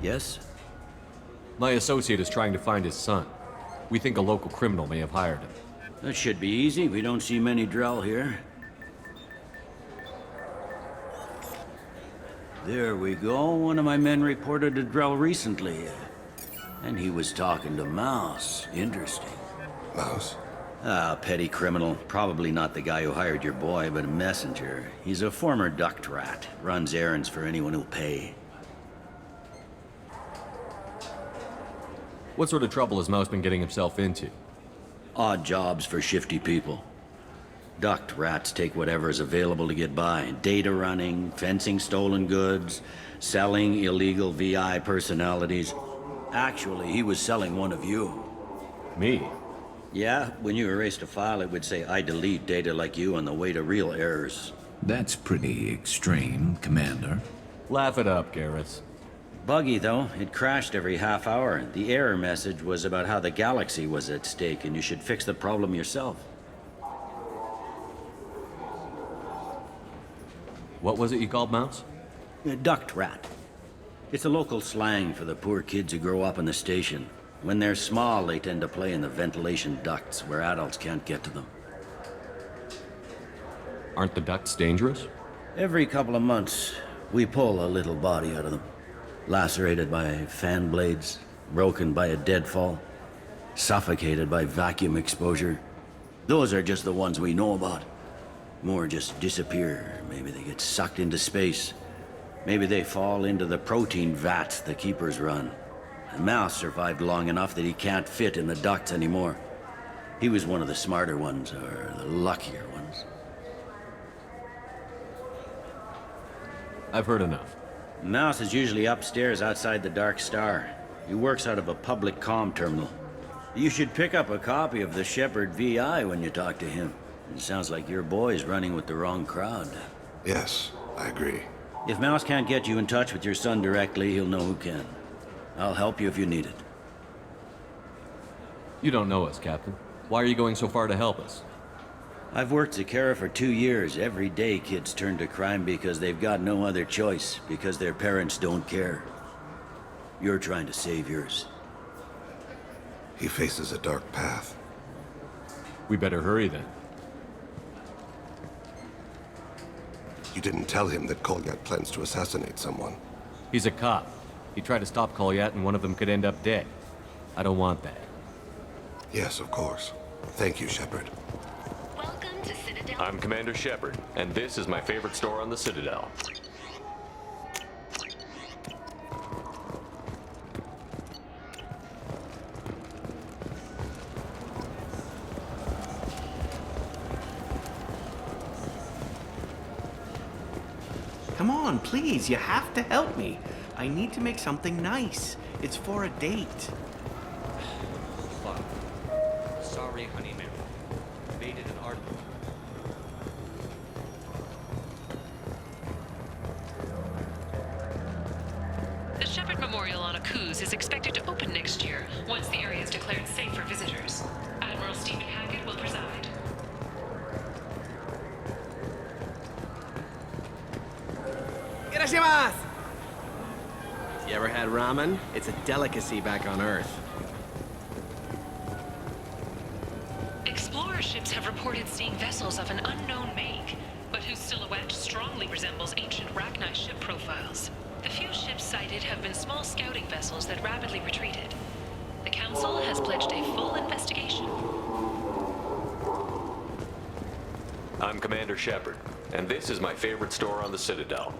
Yes? My associate is trying to find his son. We think a local criminal may have hired him. That should be easy. We don't see many Drell here. There we go. One of my men reported a Drell recently. And he was talking to Mouse. Interesting. Mouse? Ah, petty criminal. Probably not the guy who hired your boy, but a messenger. He's a former duct rat. Runs errands for anyone who'll pay. What sort of trouble has Mouse been getting himself into? Odd jobs for shifty people. Duct rats take whatever is available to get by. Data running, fencing stolen goods, selling illegal VI personalities. Actually, he was selling one of you. Me? Yeah, when you erased a file, it would say, I delete data like you on the way to real errors. That's pretty extreme, Commander. Laugh it up, Garrus. Buggy, though. It crashed every half hour. The error message was about how the galaxy was at stake, and you should fix the problem yourself. What was it you called Mouse? A duct rat. It's a local slang for the poor kids who grow up in the station. When they're small, they tend to play in the ventilation ducts where adults can't get to them. Aren't the ducts dangerous? Every couple of months, we pull a little body out of them. Lacerated by fan blades, broken by a deadfall, suffocated by vacuum exposure. Those are just the ones we know about. More just disappear. Maybe they get sucked into space. Maybe they fall into the protein vats the keepers run. And Mouse survived long enough that he can't fit in the ducts anymore. He was one of the smarter ones, or the luckier ones. I've heard enough. Mouse is usually upstairs outside the Dark Star. He works out of a public comm terminal. You should pick up a copy of the Shepherd VI when you talk to him. It sounds like your boy's running with the wrong crowd. Yes, I agree. If Mouse can't get you in touch with your son directly, he'll know who can. I'll help you if you need it. You don't know us, Captain. Why are you going so far to help us? I've worked Zakara for 2 years. Every day kids turn to crime because they've got no other choice, because their parents don't care. You're trying to save yours. He faces a dark path. We better hurry then. You didn't tell him that Kolyat plans to assassinate someone. He's a cop. He tried to stop Kolyat and one of them could end up dead. I don't want that. Yes, of course. Thank you, Shepard. Welcome to Citadel. I'm Commander Shepard, and this is my favorite store on the Citadel. Come on, please, you have to help me. I need to make something nice. It's for a date. Fuck. Sorry, honey Mary. Baited an art. The Shepherd Memorial on Akuz is expected to open next year, once the area is declared safe for visitors. Admiral Stephen Hackett will preside. Irashimasu! You ever had ramen? It's a delicacy back on Earth. Explorer ships have reported seeing vessels of an unknown make, but whose silhouette strongly resembles ancient Rachni ship profiles. The few ships sighted have been small scouting vessels that rapidly retreated. The Council has pledged a full investigation. I'm Commander Shepard, and this is my favorite store on the Citadel.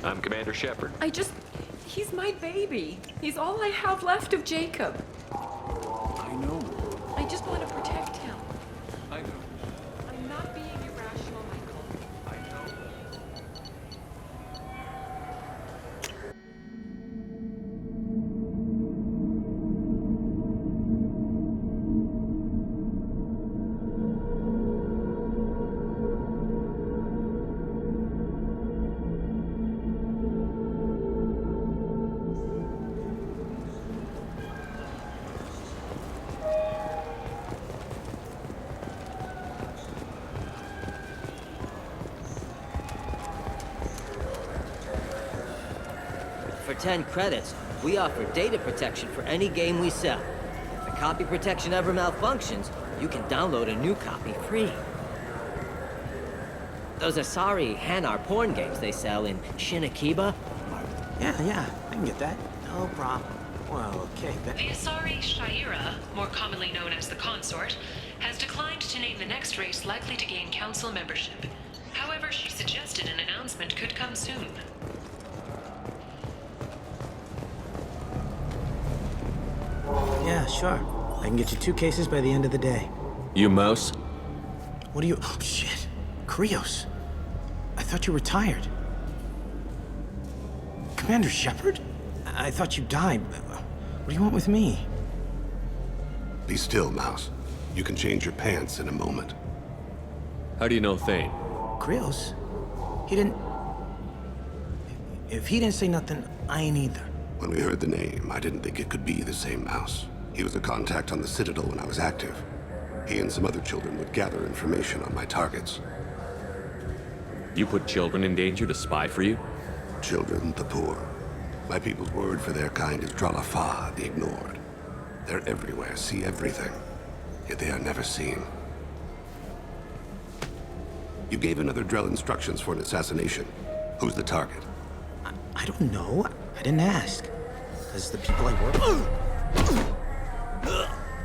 I'm Commander Shepard. He's my baby. He's all I have left of Jacob. I know. I just want to protect him. I know. I'm not being irrational, Michael. I know. 10 credits, we offer data protection for any game we sell. If the copy protection ever malfunctions, you can download a new copy free. Those Asari Hanar porn games they sell in Shinakiba. Yeah, I can get that. No problem. Well, okay, The Asari Shaira, more commonly known as the Consort, has declined to name the next race likely to gain council membership. However, she suggested an announcement could come soon. Yeah, sure. I can get you 2 cases by the end of the day. You Mouse? What are you... Oh, shit. Krios. I thought you retired. Commander Shepard? I thought you died. What do you want with me? Be still, Mouse. You can change your pants in a moment. How do you know Thane? Krios? He didn't... If he didn't say nothing, I ain't either. When we heard the name, I didn't think it could be the same Mouse. He was a contact on the Citadel when I was active. He and some other children would gather information on my targets. You put children in danger to spy for you? Children, the poor. My people's word for their kind is Dralafa, the ignored. They're everywhere, see everything, yet they are never seen. You gave another Drell instructions for an assassination. Who's the target? I don't know. I didn't ask. Because the people I work with...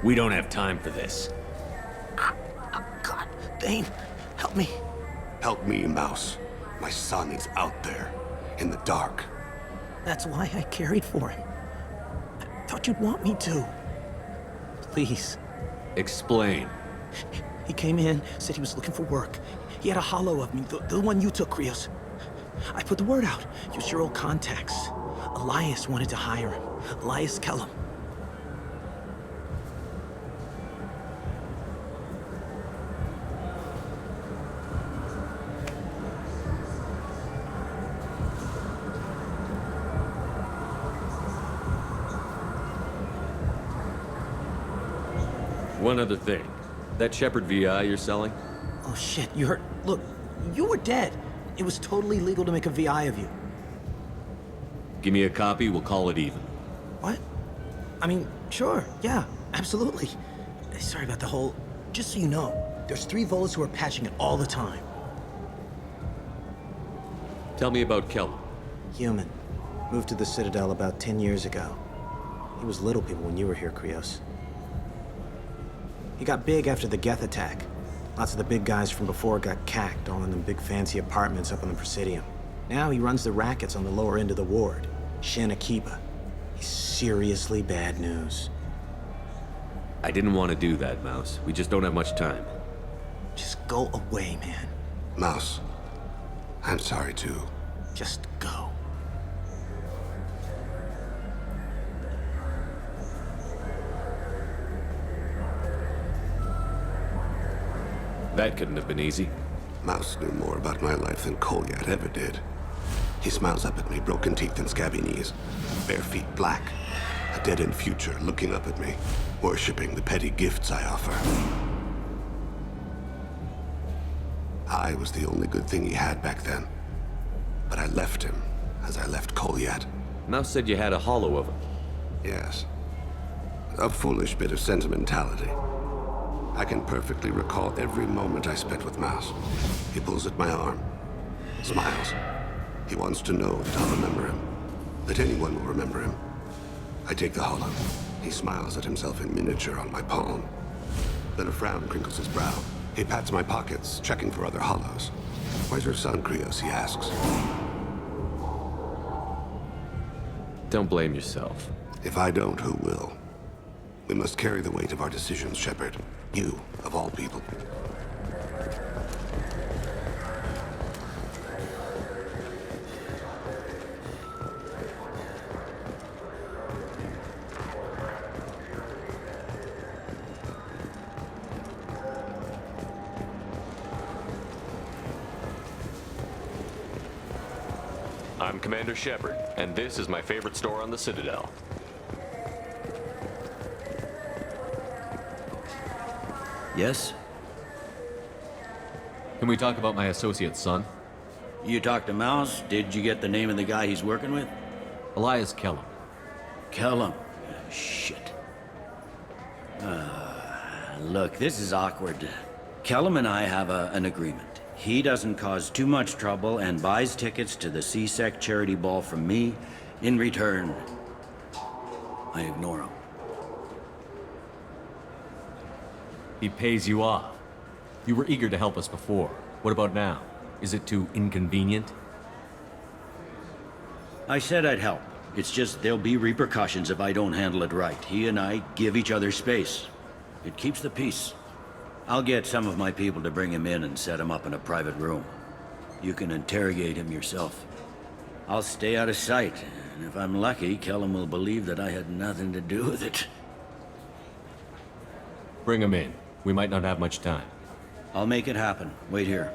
We don't have time for this. God, Thane, help me. Help me, Mouse. My son is out there, in the dark. That's why I carried for him. I thought you'd want me to. Please. Explain. He came in, said he was looking for work. He had a hollow of me, the one you took, Krios. I put the word out. Use your old contacts. Elias wanted to hire him. Elias Kellum. One other thing. That Shepard VI you're selling? Oh shit, you heard... Look, you were dead. It was totally legal to make a VI of you. Give me a copy, we'll call it even. What? I mean, sure, yeah, absolutely. Sorry about the whole... Just so you know, there's 3 Volus who are patching it all the time. Tell me about Kellum. Human. Moved to the Citadel about 10 years ago. He was little people when you were here, Krios. He got big after the Geth attack. Lots of the big guys from before got cacked, all in them big fancy apartments up on the Presidium. Now he runs the rackets on the lower end of the ward, Shinakiba. He's seriously bad news. I didn't want to do that, Mouse. We just don't have much time. Just go away, man. Mouse, I'm sorry too. Just go. That couldn't have been easy. Mouse knew more about my life than Kolyat ever did. He smiles up at me, broken teeth and scabby knees. Bare feet black. A dead-end future looking up at me, worshipping the petty gifts I offer. I was the only good thing he had back then. But I left him, as I left Kolyat. Mouse said you had a hollow of him. Yes. A foolish bit of sentimentality. I can perfectly recall every moment I spent with Mouse. He pulls at my arm, smiles. He wants to know that I'll remember him, that anyone will remember him. I take the hollow. He smiles at himself in miniature on my palm. Then a frown crinkles his brow. He pats my pockets, checking for other hollows. Where's your son, Krios, he asks. Don't blame yourself. If I don't, who will? We must carry the weight of our decisions, Shepard. You, of all people. I'm Commander Shepard, and this is my favorite store on the Citadel. Yes? Can we talk about my associate's son? You talked to Mouse? Did you get the name of the guy he's working with? Elias Kellum. Kellum. Shit. Look, this is awkward. Kellum and I have an agreement. He doesn't cause too much trouble and buys tickets to the CSEC charity ball from me. In return, I ignore him. He pays you off. You were eager to help us before. What about now? Is it too inconvenient? I said I'd help. It's just there'll be repercussions if I don't handle it right. He and I give each other space. It keeps the peace. I'll get some of my people to bring him in and set him up in a private room. You can interrogate him yourself. I'll stay out of sight, and if I'm lucky, Kellum will believe that I had nothing to do with it. Bring him in. We might not have much time. I'll make it happen. Wait here.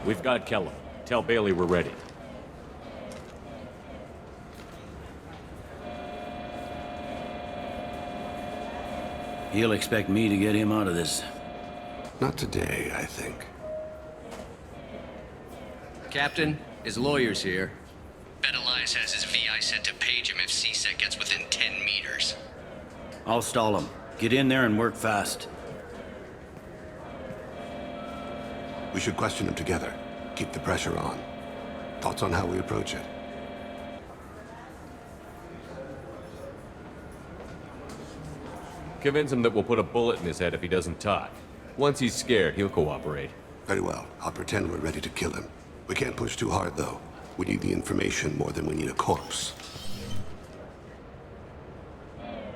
We've got Kellum. Tell Bailey we're ready. He'll expect me to get him out of this. Not today, I think. Captain, his lawyer's here. Bet Elias has his VI set to page him if CSEC gets within 10 meters. I'll stall him. Get in there and work fast. We should question him together. Keep the pressure on. Thoughts on how we approach it? Convince him that we'll put a bullet in his head if he doesn't talk. Once he's scared, he'll cooperate. Very well. I'll pretend we're ready to kill him. We can't push too hard, though. We need the information more than we need a corpse.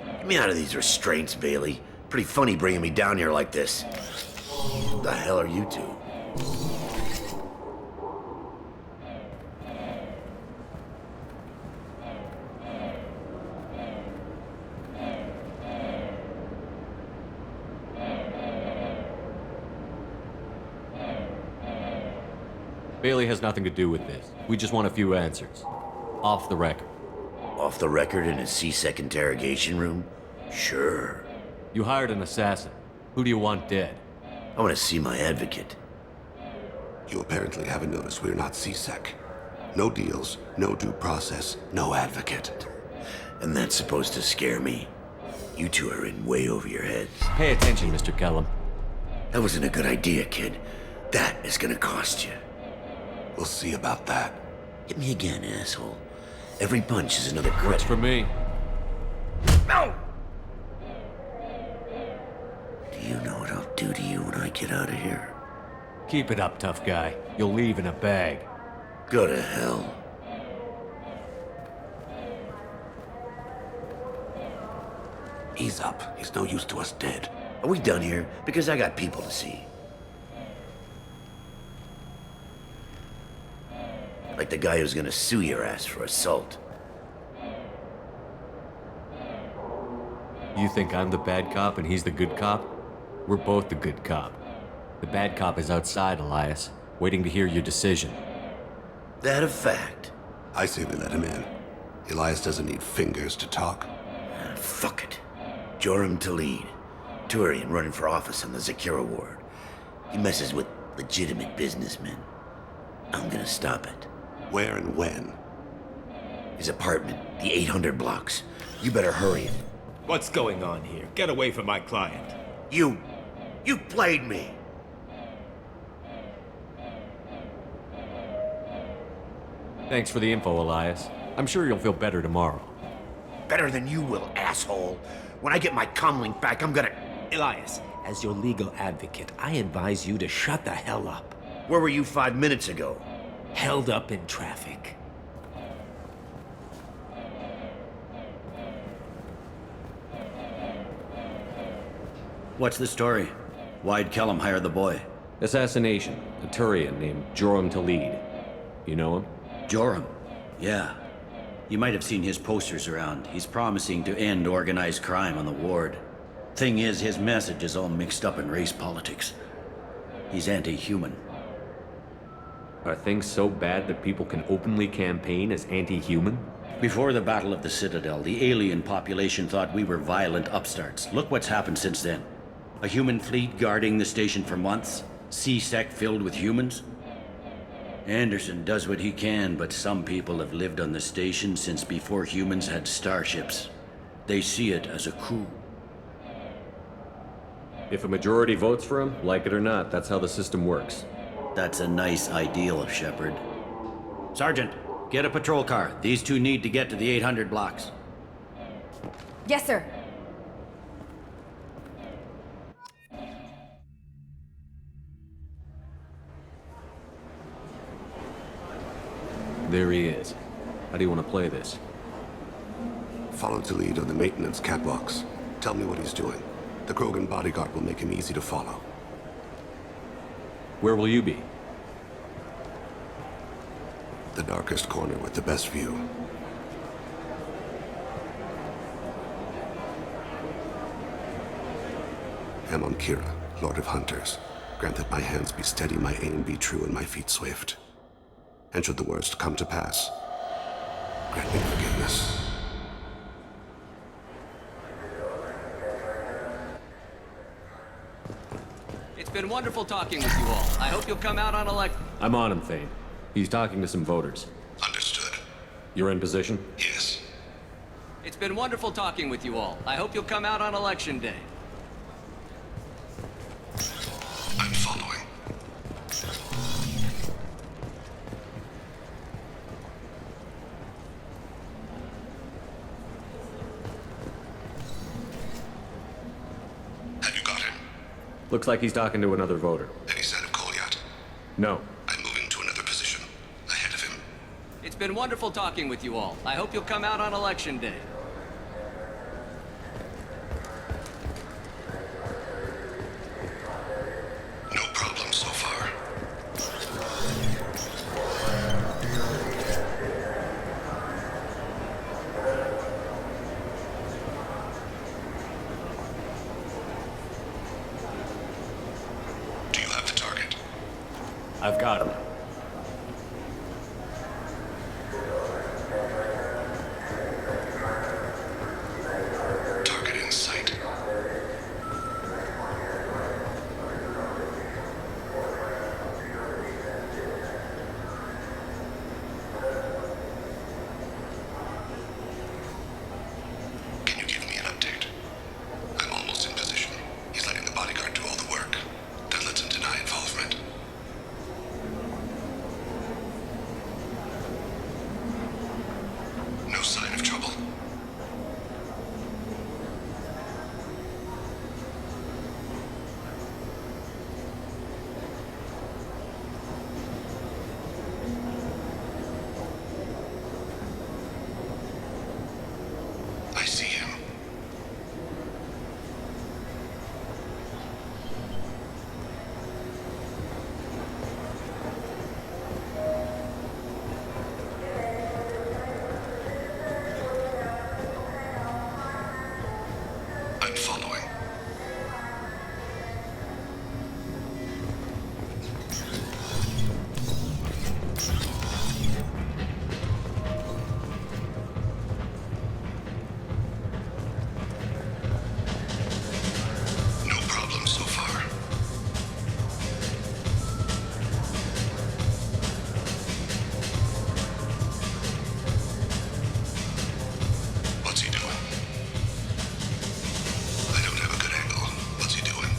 Get me out of these restraints, Bailey. Pretty funny bringing me down here like this. What the hell are you two? Bailey has nothing to do with this. We just want a few answers. Off the record. Off the record in a CSEC interrogation room? Sure. You hired an assassin. Who do you want dead? I want to see my advocate. You apparently haven't noticed we're not CSEC. No deals, no due process, no advocate. And that's supposed to scare me. You two are in way over your heads. Pay attention, Mr. Kellum. That wasn't a good idea, kid. That is gonna cost you. We'll see about that. Hit me again, asshole. Every punch is another credit. Works for me. No! Do you know what I'll do to you when I get out of here? Keep it up, tough guy. You'll leave in a bag. Go to hell. Ease up. He's no use to us dead. Are we done here? Because I got people to see. Like the guy who's gonna sue your ass for assault. You think I'm the bad cop and he's the good cop? We're both the good cop. The bad cop is outside, Elias, waiting to hear your decision. That a fact? I say we let him in. Elias doesn't need fingers to talk. Fuck it. Joram to lead. Turian running for office on the Zakira ward. He messes with legitimate businessmen. I'm gonna stop it. Where and when? His apartment, the 800 blocks. You better hurry it. What's going on here? Get away from my client. You played me. Thanks for the info, Elias. I'm sure you'll feel better tomorrow. Better than you will, asshole. When I get my comlink back, I'm gonna... Elias, as your legal advocate, I advise you to shut the hell up. Where were you 5 minutes ago? Held up in traffic. What's the story? Why'd Kellum hire the boy? Assassination. A Turian named Joram Talid. You know him? Joram? Yeah. You might have seen his posters around. He's promising to end organized crime on the ward. Thing is, his message is all mixed up in race politics. He's anti-human. Are things so bad that people can openly campaign as anti-human? Before the Battle of the Citadel, the alien population thought we were violent upstarts. Look what's happened since then. A human fleet guarding the station for months. C-Sec filled with humans. Anderson does what he can, but some people have lived on the station since before humans had starships. They see it as a coup. If a majority votes for him, like it or not, that's how the system works. That's a nice ideal, Shepard. Sergeant, get a patrol car. These two need to get to the 800 blocks. Yes, sir. There he is. How do you want to play this? Follow the lead on the maintenance catwalks. Tell me what he's doing. The Krogan bodyguard will make him easy to follow. Where will you be? The darkest corner with the best view. I'm on Kira, Lord of Hunters. Grant that my hands be steady, my aim be true, and my feet swift. And should the worst come to pass, grant me forgiveness. It's been wonderful talking with you all. I hope you'll come out on elect... I'm on him, Thane. He's talking to some voters. Understood. You're in position? Yes. It's been wonderful talking with you all. I hope you'll come out on election day. I'm following. Have you got him? Looks like he's talking to another voter. Any sign of Kolyat? No. I'm moving to another position. Ahead of him. It's been wonderful talking with you all. I hope you'll come out on election day. No problem so far. Do you have the target? I've got him. Target in sight. Can you give me an update? I'm almost in position. He's letting the bodyguard do all the work. That lets him deny involvement. No sign of trouble. I see him. I'm following. No problem so far. What's he doing? I don't have a good angle. What's he doing?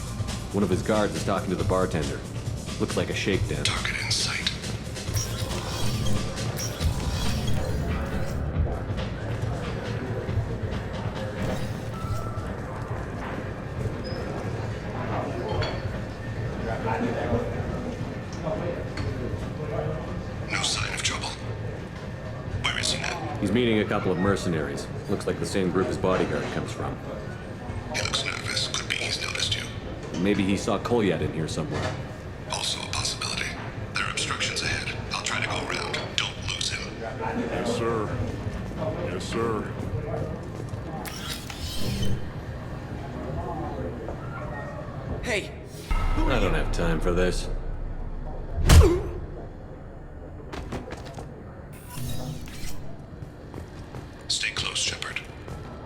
One of his guards is talking to the bartender. Looks like a shakedown. Target in sight. No sign of trouble. Where is he now? He's meeting a couple of mercenaries. Looks like the same group his bodyguard comes from. He looks nervous. Could be he's noticed you. Maybe he saw Kolyat in here somewhere. Also a possibility. There are obstructions ahead. I'll try to go around. Don't lose him. Yes, sir. Yes, sir. Hey, I don't have time for this.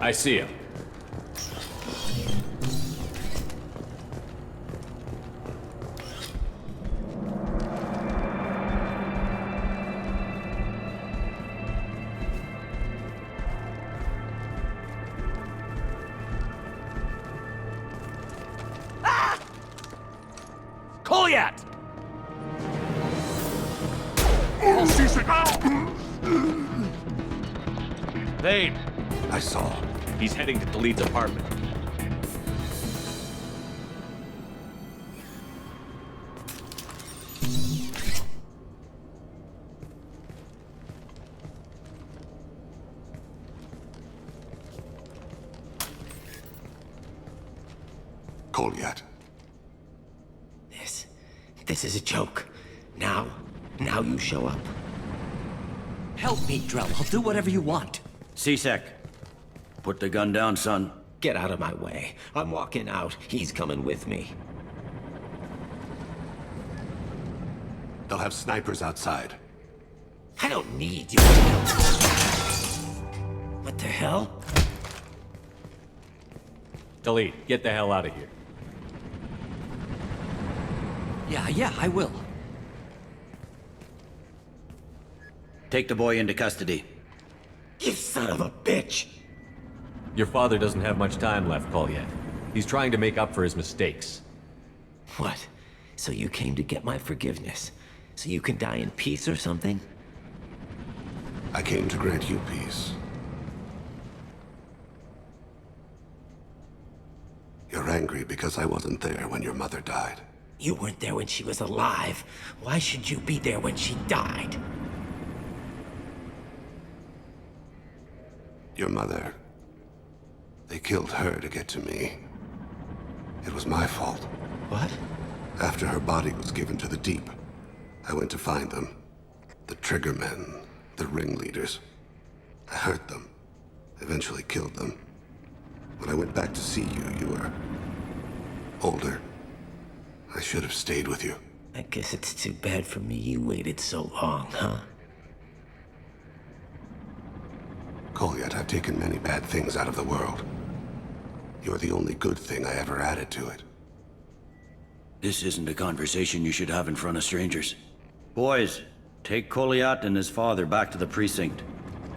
I see him. Kolyat! Thane! I saw. He's heading to Khalid's apartment. Kolyat. This is a joke. Now you show up. Help me, Drell. I'll do whatever you want. C-Sec, put the gun down, son. Get out of my way. I'm walking out. He's coming with me. They'll have snipers outside. I don't need you. What the hell? Delete. Get the hell out of here. Yeah, I will. Take the boy into custody. You son of a bitch! Your father doesn't have much time left, Kolyat. He's trying to make up for his mistakes. What? So you came to get my forgiveness? So you can die in peace or something? I came to grant you peace. You're angry because I wasn't there when your mother died. You weren't there when she was alive. Why should you be there when she died? Your mother... They killed her to get to me. It was my fault. What? After her body was given to the Deep, I went to find them. The Triggermen, the ringleaders. I hurt them. Eventually killed them. When I went back to see you, you were... older. I should have stayed with you. I guess it's too bad for me you waited so long, huh? Kolyat, I've taken many bad things out of the world. You're the only good thing I ever added to it. This isn't a conversation you should have in front of strangers. Boys, take Kolyat and his father back to the precinct.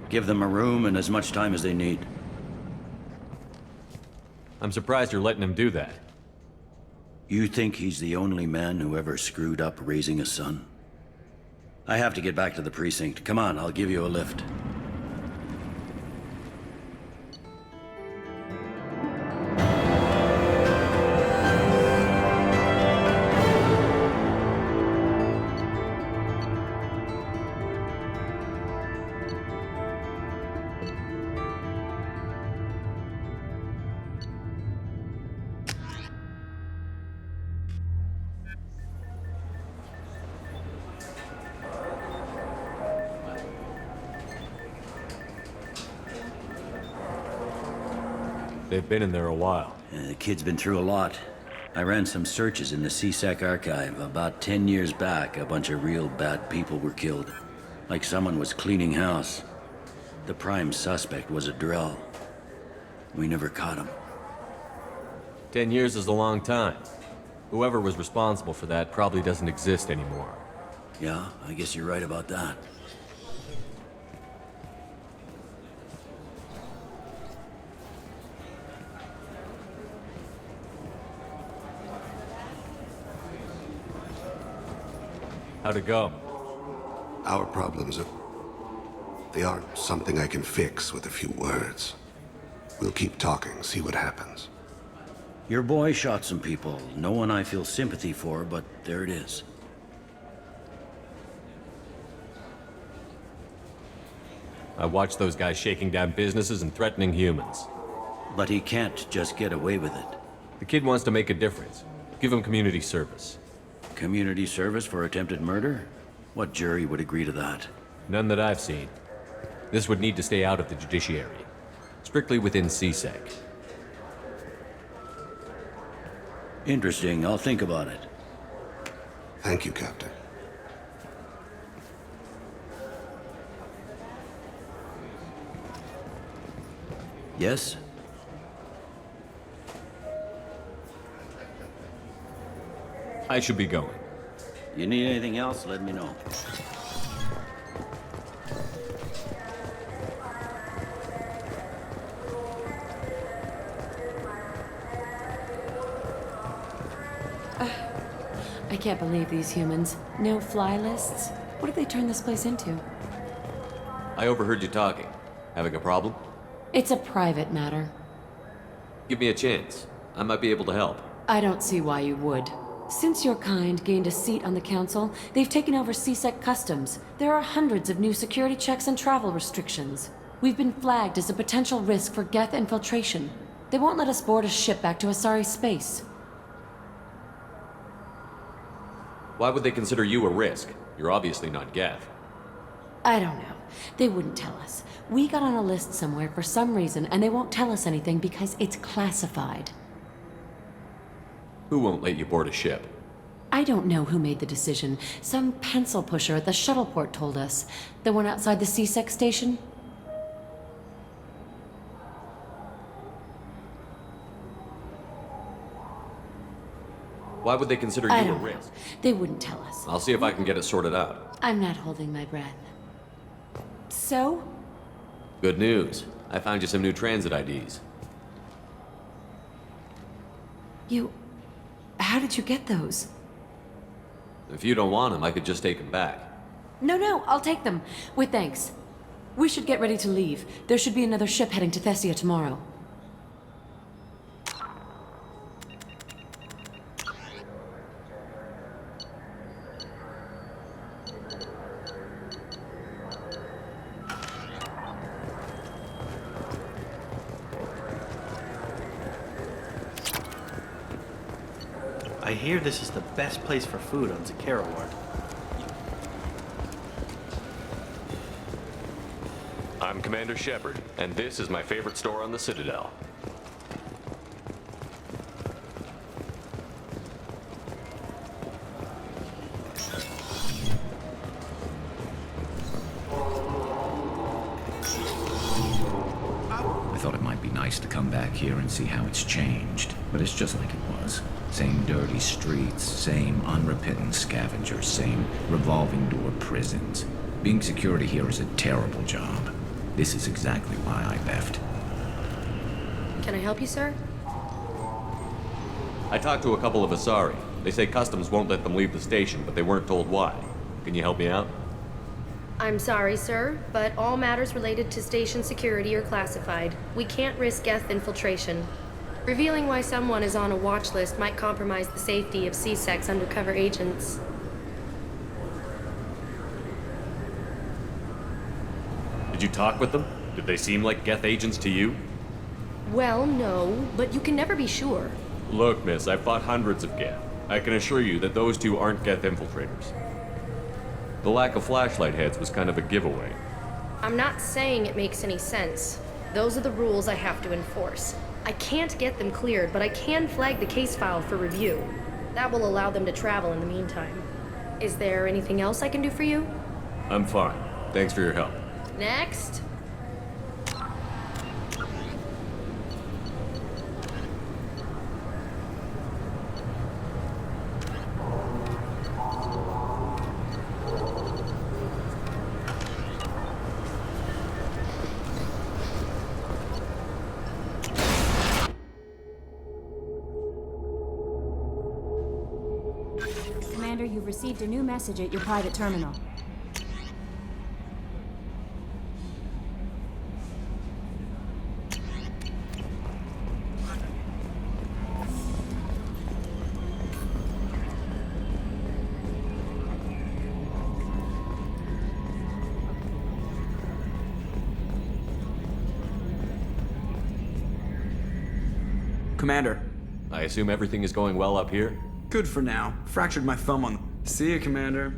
Give them a room and as much time as they need. I'm surprised you're letting him do that. You think he's the only man who ever screwed up raising a son? I have to get back to the precinct. Come on, I'll give you a lift. They've been in there a while. The kid's been through a lot. I ran some searches in the C-Sec archive. About 10 years back, a bunch of real bad people were killed. Like someone was cleaning house. The prime suspect was a Drell. We never caught him. 10 years is a long time. Whoever was responsible for that probably doesn't exist anymore. Yeah, I guess you're right about that. How'd it go? Our problems they aren't something I can fix with a few words. We'll keep talking, see what happens. Your boy shot some people. No one I feel sympathy for, but there it is. I watched those guys shaking down businesses and threatening humans. But he can't just get away with it. The kid wants to make a difference. Give him community service. Community service for attempted murder? What jury would agree to that? None that I've seen. This would need to stay out of the judiciary. Strictly within C-Sec. Interesting. I'll think about it. Thank you, Captain. Yes? I should be going. You need anything else, let me know. I can't believe these humans. No fly lists? What have they turned this place into? I overheard you talking. Having a problem? It's a private matter. Give me a chance. I might be able to help. I don't see why you would. Since your kind gained a seat on the council, they've taken over CSEC customs. There are hundreds of new security checks and travel restrictions. We've been flagged as a potential risk for Geth infiltration. They won't let us board a ship back to Asari space. Why would they consider you a risk? You're obviously not Geth. I don't know. They wouldn't tell us. We got on a list somewhere for some reason, and they won't tell us anything because it's classified. Who won't let you board a ship? I don't know who made the decision. Some pencil pusher at the shuttle port told us. The one outside the CSEC station? Why would they consider you a risk? They wouldn't tell us. I'll see if I can get it sorted out. I'm not holding my breath. So? Good news. I found you some new transit IDs. How did you get those? If you don't want them, I could just take them back. No, I'll take them. With thanks. We should get ready to leave. There should be another ship heading to Thessia tomorrow. I hear this is the best place for food on Zakera Ward. I'm Commander Shepard, and this is my favorite store on the Citadel. I thought it might be nice to come back here and see how it's changed, but it's just like it was. Same dirty streets, same unrepentant scavengers, same revolving door prisons. Being security here is a terrible job. This is exactly why I left. Can I help you, sir? I talked to a couple of Asari. They say customs won't let them leave the station, but they weren't told why. Can you help me out? I'm sorry, sir, but all matters related to station security are classified. We can't risk Geth infiltration. Revealing why someone is on a watch list might compromise the safety of CSEC's undercover agents. Did you talk with them? Did they seem like Geth agents to you? Well, no, but you can never be sure. Look, miss, I've fought hundreds of Geth. I can assure you that those two aren't Geth infiltrators. The lack of flashlight heads was kind of a giveaway. I'm not saying it makes any sense. Those are the rules I have to enforce. I can't get them cleared, but I can flag the case file for review. That will allow them to travel in the meantime. Is there anything else I can do for you? I'm fine. Thanks for your help. Next. Commander, you've received a new message at your private terminal. Commander. I assume everything is going well up here? Good for now. Fractured my thumb on... See you, Commander.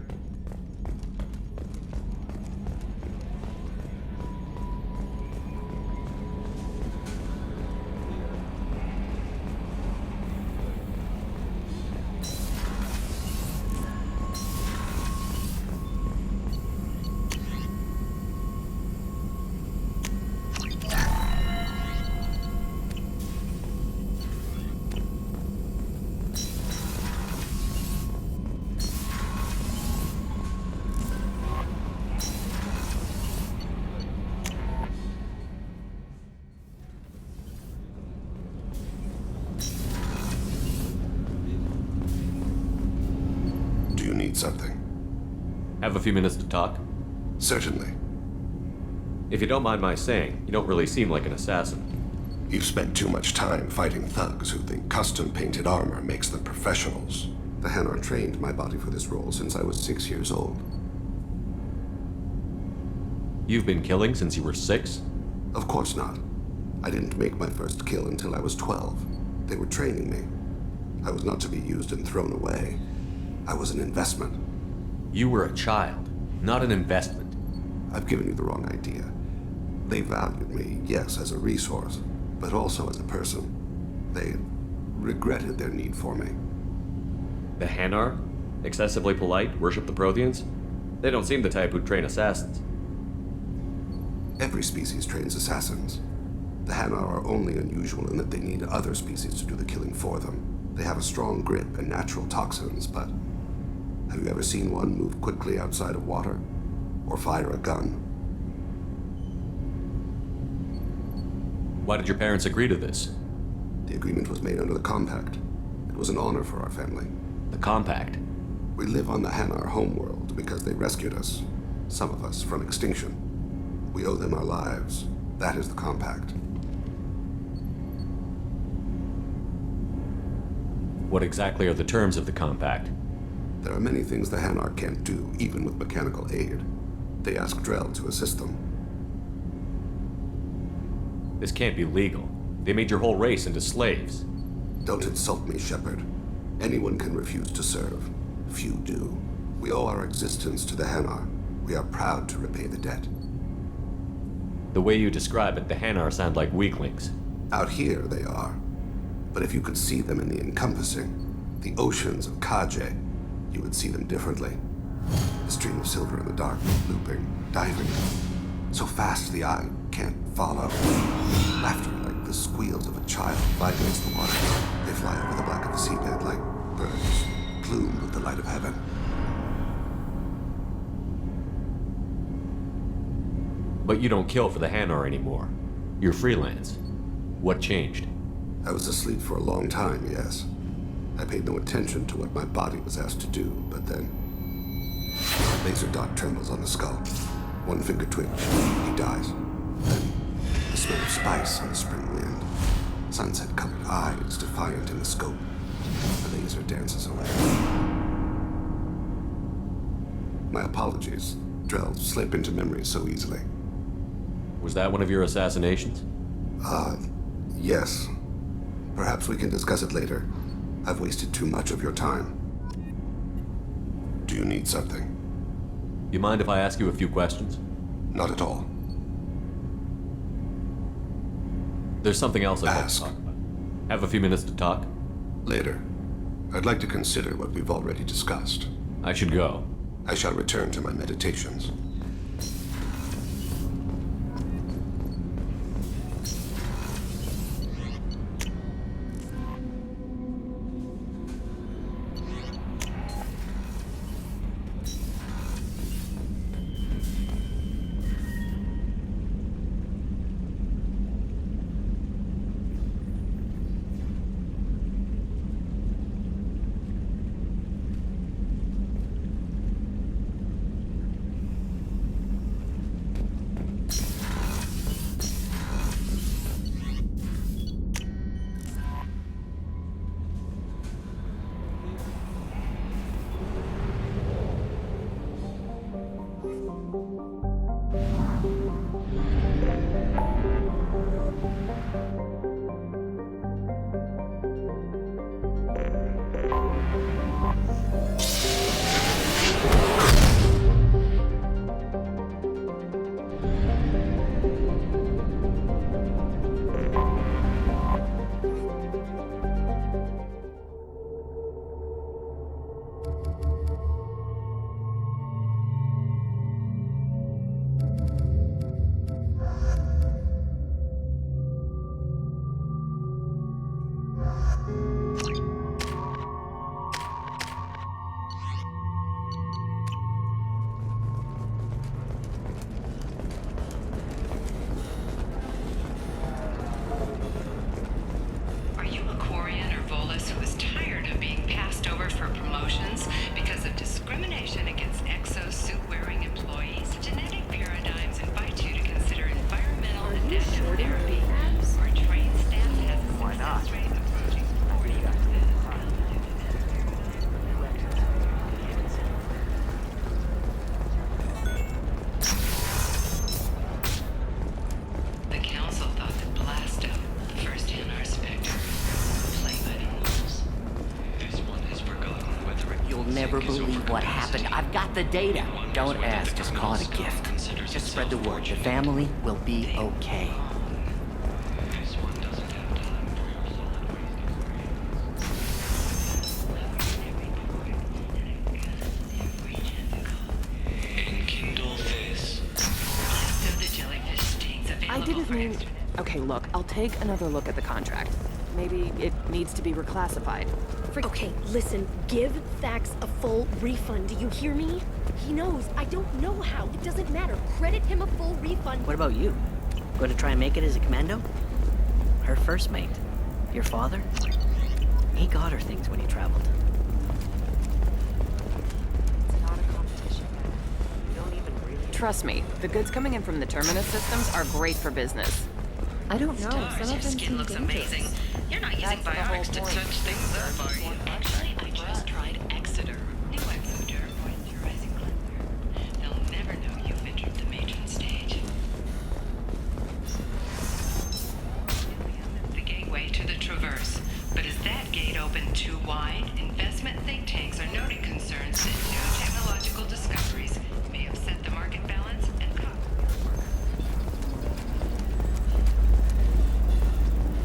need something? Have a few minutes to talk? Certainly. If you don't mind my saying, you don't really seem like an assassin. You've spent too much time fighting thugs who think custom-painted armor makes them professionals. The Hanar trained my body for this role since I was 6 years old. You've been killing since you were 6? Of course not. I didn't make my first kill until I was 12. They were training me. I was not to be used and thrown away. I was an investment. You were a child, not an investment. I've given you the wrong idea. They valued me, yes, as a resource, but also as a person. They regretted their need for me. The Hanar? Excessively polite, worship the Protheans? They don't seem the type who'd train assassins. Every species trains assassins. The Hanar are only unusual in that they need other species to do the killing for them. They have a strong grip and natural toxins, but have you ever seen one move quickly outside of water? Or fire a gun? Why did your parents agree to this? The agreement was made under the Compact. It was an honor for our family. The Compact? We live on the Hanar homeworld because they rescued us, some of us, from extinction. We owe them our lives. That is the Compact. What exactly are the terms of the Compact? There are many things the Hanar can't do, even with mechanical aid. They ask Drell to assist them. This can't be legal. They made your whole race into slaves. Don't insult me, Shepard. Anyone can refuse to serve. Few do. We owe our existence to the Hanar. We are proud to repay the debt. The way you describe it, the Hanar sound like weaklings. Out here, they are. But if you could see them in the encompassing, the oceans of Kaje, you would see them differently. A stream of silver in the dark, looping, diving. So fast the eye can't follow. Laughter like the squeals of a child vibrates the water. They fly over the black of the seabed like birds, plumed with the light of heaven. But you don't kill for the Hanar anymore. You're freelance. What changed? I was asleep for a long time, yes. I paid no attention to what my body was asked to do, but then... laser dot trembles on the skull. One finger twitch. He dies. Then, the smell of spice on the spring wind. Sunset-colored eyes defiant in the scope. The laser dances away. My apologies. Drell slip into memory so easily. Was that one of your assassinations? Yes. Perhaps we can discuss it later. I've wasted too much of your time. Do you need something? You mind if I ask you a few questions? Not at all. There's something else I'd like to Ask. talk about. Have a few minutes to talk? Later. I'd like to consider what we've already discussed. I should go. I shall return to my meditations. Discrimination discrimination against exosuit-wearing employees, genetic paradigms invite you to consider environmental adaptive therapy, or trained staff has a success rate approaching 40%. The council thought that Blasto, the first NR Spectre, played by the rules. This one has forgotten whether it You'll never believe what happened. I've got the data. Don't ask, just call it a gift. Just spread the word. The family will be okay. This one doesn't have time for your solid waste. Enkindle this. Blasto the jellyfish stains available I didn't for mean... extra. Okay, look, I'll take another look at the contract. Maybe it needs to be reclassified. Okay, listen, give Thax a full refund, do you hear me? He knows, I don't know how, it doesn't matter. Credit him a full refund. What about you? Going to try and make it as a commando? Her first mate, your father, he got her things when he traveled. It's not a competition. You don't even really... Trust me, the goods coming in from the Terminus systems are great for business. I don't know, Stars, some your of them skin seem looks dangerous. amazing. You're not using That's the whole biotics to point. touch things up, are you? Actually, I just tried Exeter. New Exoderm moisturizing cleanser. They'll never know you've entered the matron stage. The gateway to the Traverse. But is that gate open too wide? Investment think tanks are noting concerns that new technological discoveries may upset the market balance and cost.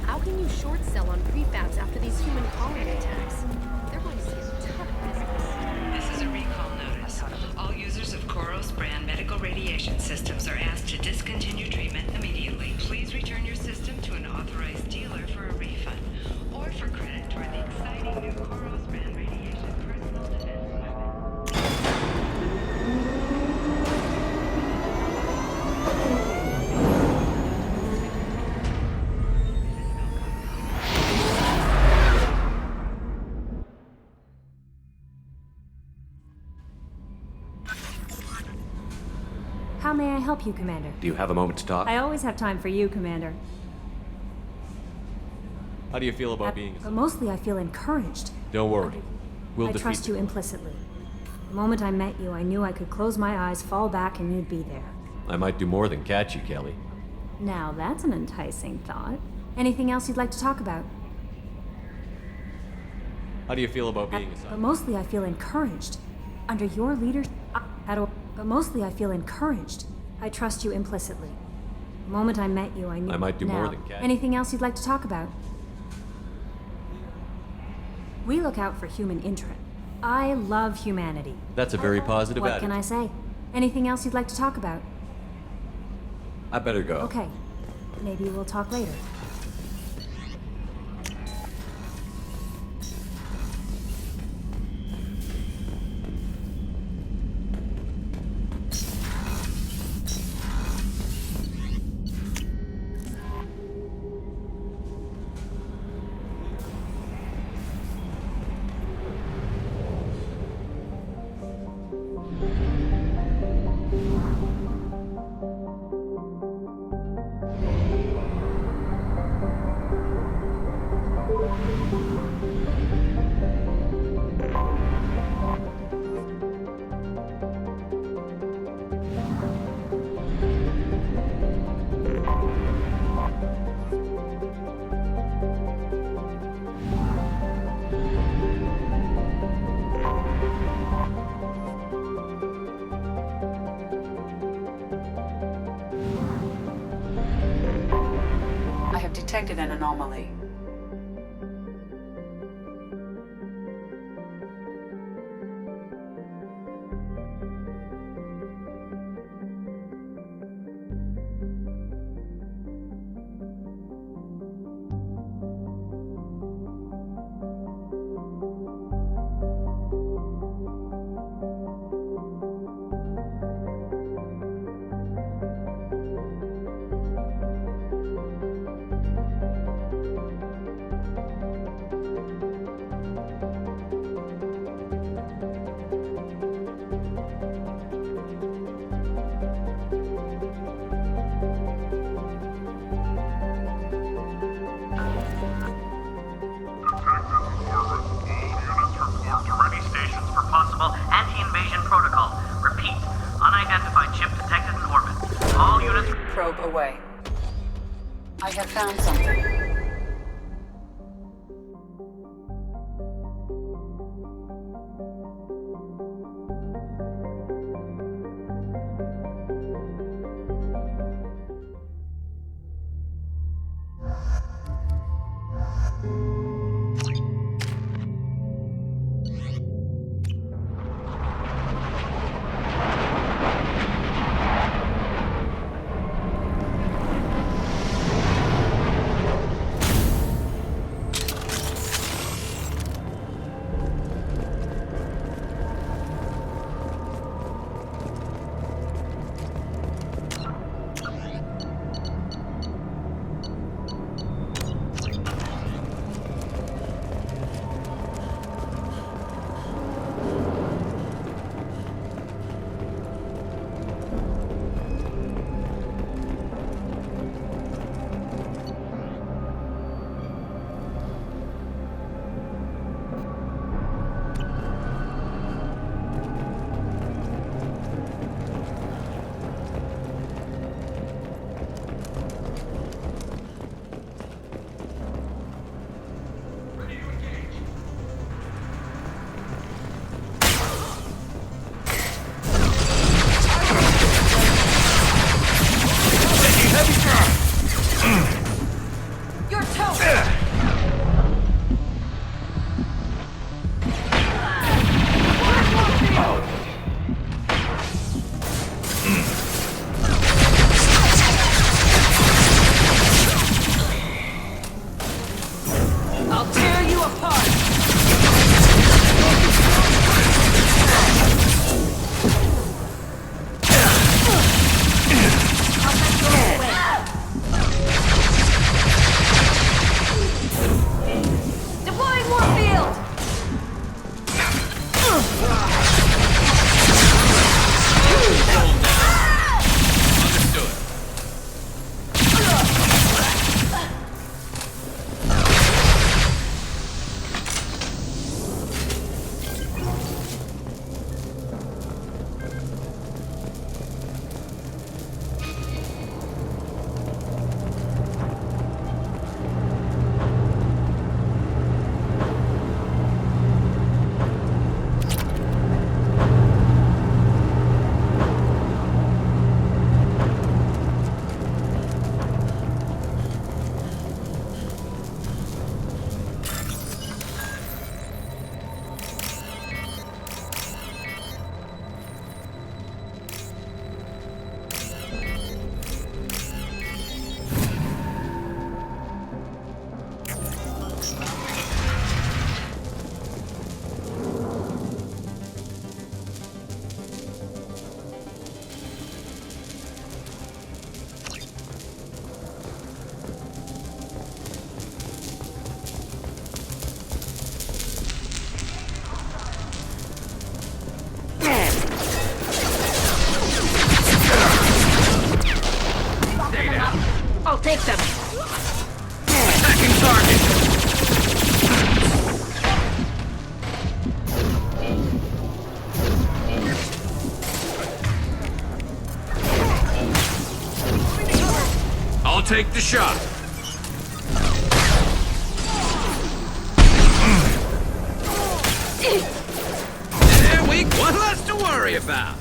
How can you short sell on prefabs after these human colony attacks? They're going to see a ton of business. This is a recall notice. All users of Koros brand medical radiation systems are asked to discontinue treatment immediately. Please return your system to an authorized dealer for a refund or for credit toward the exciting new Koros brand radiation personal defense weapon. How may I help you, Commander? Do you have a moment to talk? I always have time for you, Commander. How do you feel about being... But mostly I feel encouraged. Don't worry. We'll I defeat trust you implicitly. The moment I met you, I knew I could close my eyes, fall back, and you'd be there. I might do more than catch you, Kelly. Now, that's an enticing thought. Anything else you'd like to talk about? How do you feel about being But assigned? mostly I feel encouraged. Under your leadership, but mostly I feel encouraged. I trust you implicitly. The moment I met you, I knew. I might do now, more than catch. Anything else you'd like to talk about? We look out for human interest. I love humanity. That's a very positive What attitude. can I say? Anything else you'd like to talk about? I better go. Okay. Maybe we'll talk later. I have detected an anomaly. probe away. I have found something. I'll take them. Attacking target. I'll take the shot. They're weak. One less to worry about.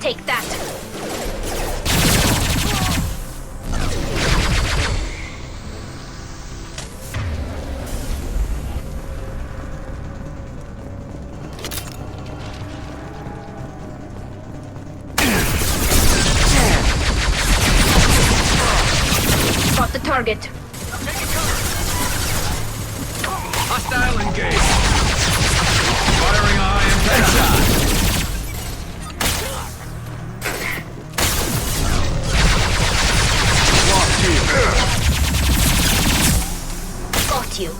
Take that. Got the target. Hostile engaged. Firing a high impact shot. Got you.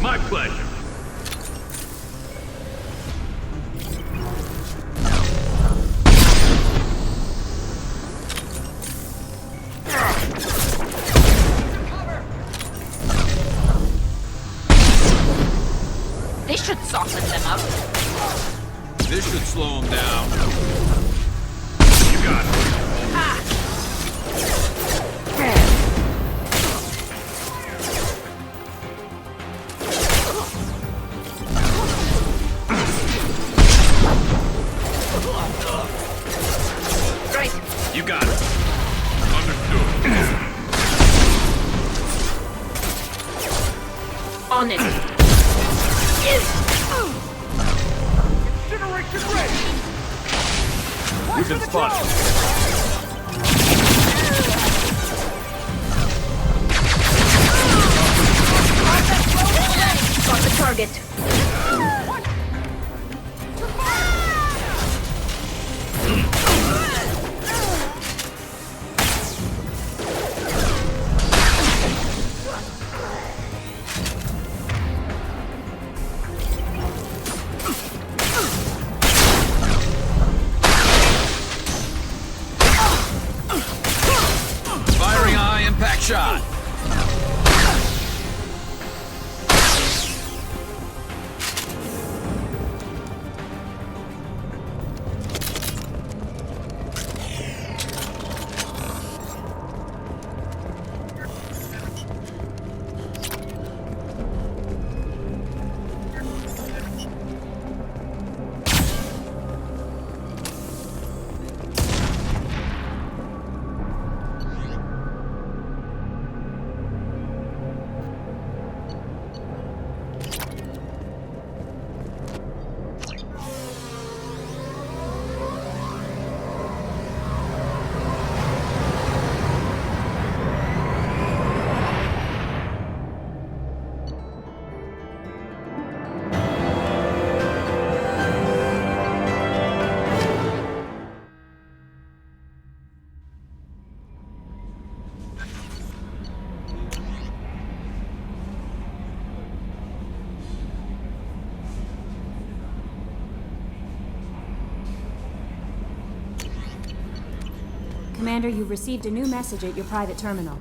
My pleasure. This should soften them up. This should slow him down. You got it. Right. You got it. Understood. On it. Incineration ready. We've been spotted. Got the target. Firing high impact shot. Commander, you've received a new message at your private terminal.